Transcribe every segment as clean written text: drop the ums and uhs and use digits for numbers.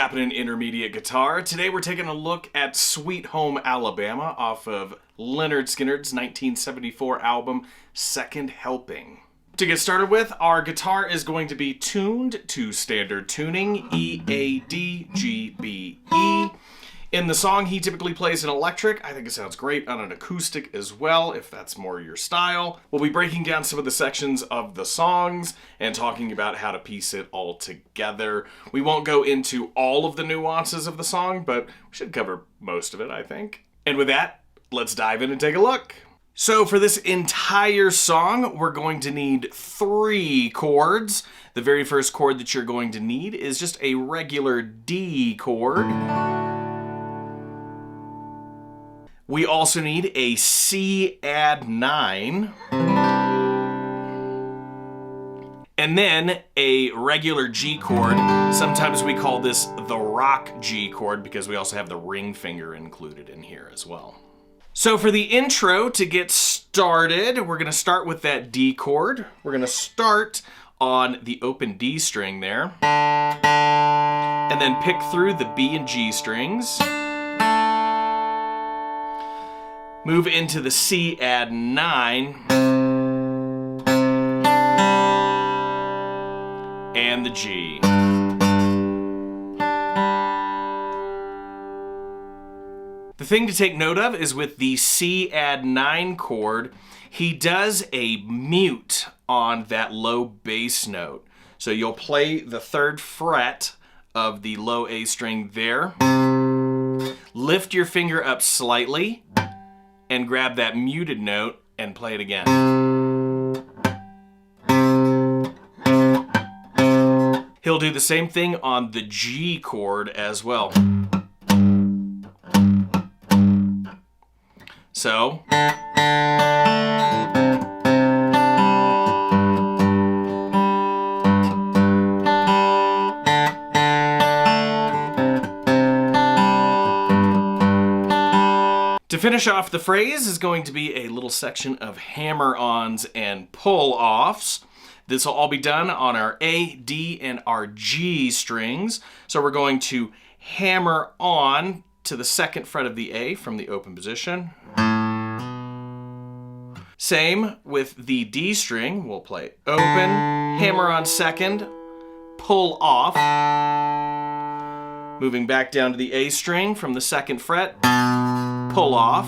happening, intermediate guitar? Today we're taking a look at Sweet Home Alabama off of Lynyrd Skynyrd's 1974 album, Second Helping. To get started with, our guitar is going to be tuned to standard tuning, E, A, D, G, B, E. In the song, he typically plays an electric. I think it sounds great on an acoustic as well, if that's more your style. We'll be breaking down some of the sections of the songs and talking about how to piece it all together. We won't go into all of the nuances of the song, but we should cover most of it, I think. And with that, let's dive in and take a look. So for this entire song, we're going to need 3 chords. The very first chord that you're going to need is just a regular D chord. We also need a C add 9. And then a regular G chord. Sometimes we call this the rock G chord because we also have the ring finger included in here as well. So for the intro, to get started, we're going to start with that D chord. We're going to start on the open D string there. And then pick through the B and G strings. Move into the C add 9. And the G. The thing to take note of is with the C add 9 chord, he does a mute on that low bass note. So you'll play the 3rd fret of the low A string there. Lift your finger up slightly and grab that muted note and play it again. He'll do the same thing on the G chord as well. So, to finish off the phrase is going to be a little section of hammer-ons and pull-offs. This will all be done on our A, D, and our G strings. So we're going to hammer on to the 2nd fret of the A from the open position. Same with the D string. We'll play open, hammer on 2nd, pull off. Moving back down to the A string from the 2nd fret, pull off.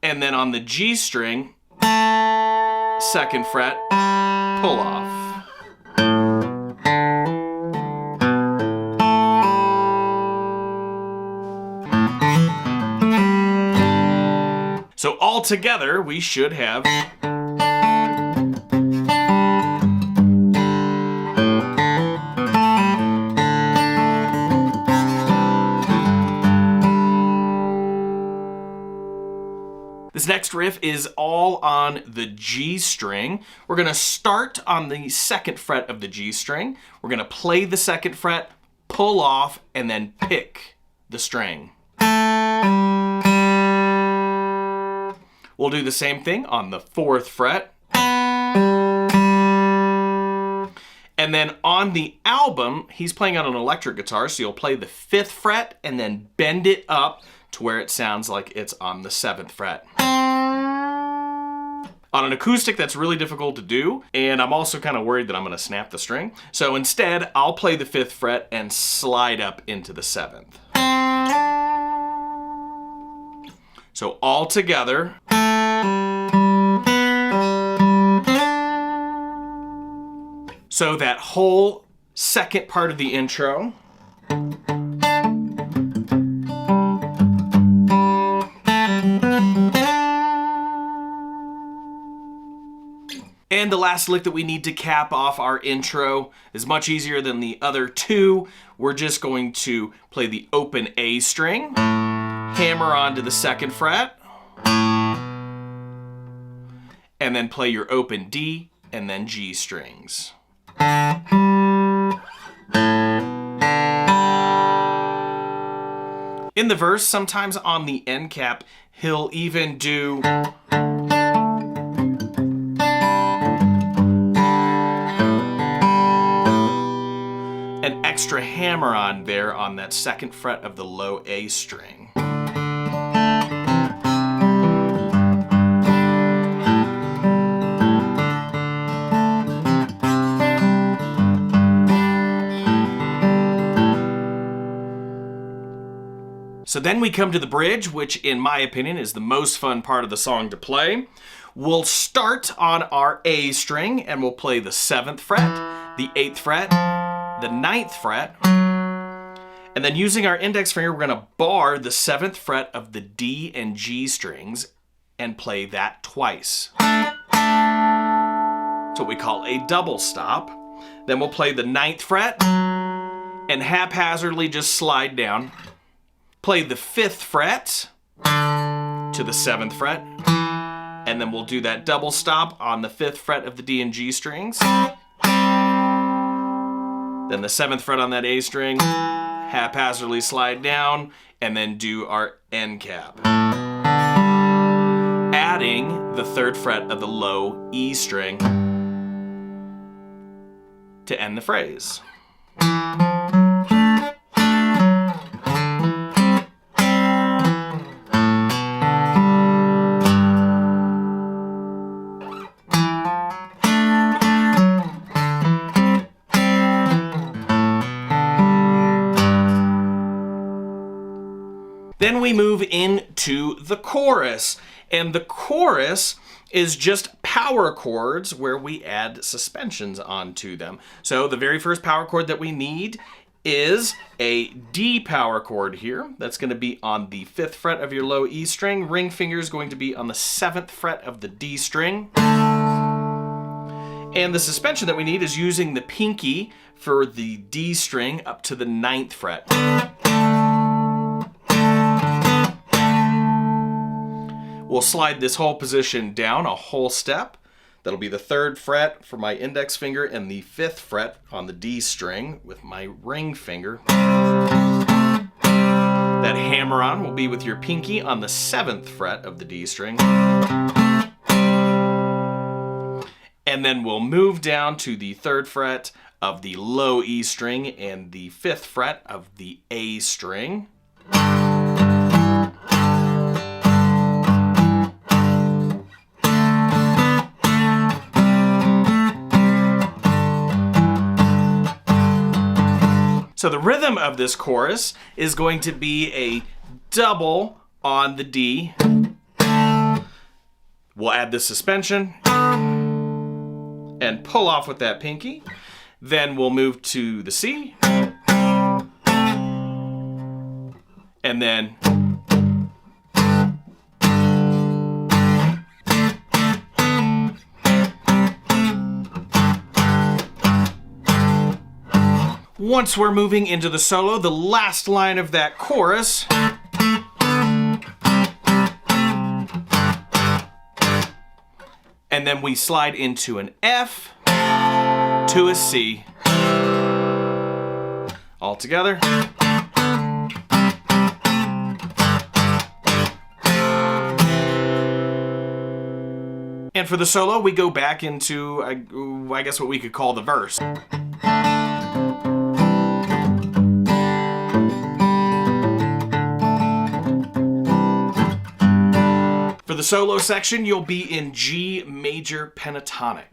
And then on the G string, 2nd fret, pull off. So all together, we should have this next riff is all on the G string. We're going to start on the 2nd fret of the G string. We're going to play the 2nd fret, pull off, and then pick the string. We'll do the same thing on the 4th fret. And then on the album, he's playing on an electric guitar, so you'll play the 5th fret and then bend it up to where it sounds like it's on the 7th fret. On an acoustic, that's really difficult to do, and I'm also kind of worried that I'm going to snap the string. So instead, I'll play the 5th fret and slide up into the 7th. So all together. So that whole 2nd part of the intro. And the last lick that we need to cap off our intro is much easier than the other 2. We're just going to play the open A string, hammer onto the 2nd fret, and then play your open D and then G strings. In the verse, sometimes on the end cap, he'll even do an extra hammer on there on that second fret of the low A string. So then we come to the bridge, which in my opinion is the most fun part of the song to play. We'll start on our A string and we'll play the 7th fret, the 8th fret, the 9th fret, and then using our index finger, we're going to bar the 7th fret of the D and G strings and play that twice. That's what we call a double stop. Then we'll play the 9th fret and haphazardly just slide down. Play the 5th fret to the 7th fret, and then we'll do that double stop on the 5th fret of the D and G strings. Then the 7th fret on that A string, haphazardly slide down, and then do our end cap. Adding the 3rd fret of the low E string to end the phrase. Then we move into the chorus, and the chorus is just power chords where we add suspensions onto them. So the very first power chord that we need is a D power chord here. That's going to be on the 5th fret of your low E string. Ring finger is going to be on the 7th fret of the D string. And the suspension that we need is using the pinky for the D string up to the 9th fret. We'll slide this whole position down a whole step. That'll be the 3rd fret for my index finger and the 5th fret on the D string with my ring finger. That hammer on will be with your pinky on the 7th fret of the D string. And then we'll move down to the 3rd fret of the low E string and the 5th fret of the A string. So the rhythm of this chorus is going to be a double on the D. We'll add the suspension and pull off with that pinky. Then we'll move to the C. And then once we're moving into the solo, the last line of that chorus and then we slide into an F to a C all together. And for the solo, we go back into, I guess what we could call the verse. For the solo section, you'll be in G major pentatonic.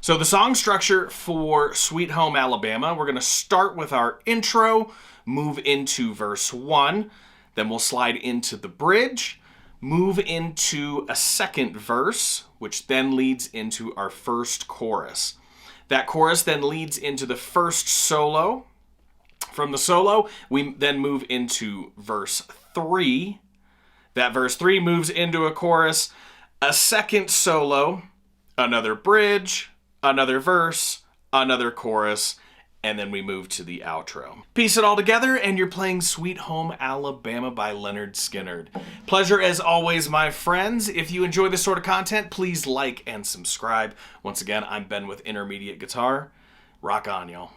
So the song structure for Sweet Home Alabama, we're going to start with our intro, move into verse 1, then we'll slide into the bridge, move into a second verse, which then leads into our first chorus. That chorus then leads into the first solo. From the solo, we then move into verse 3. That verse 3 moves into a chorus, a second solo, another bridge, another verse, another chorus, and then we move to the outro. Piece it all together, and you're playing Sweet Home Alabama by Lynyrd Skynyrd. Pleasure as always, my friends. If you enjoy this sort of content, please like and subscribe. Once again, I'm Ben with Intermediate Guitar. Rock on, y'all.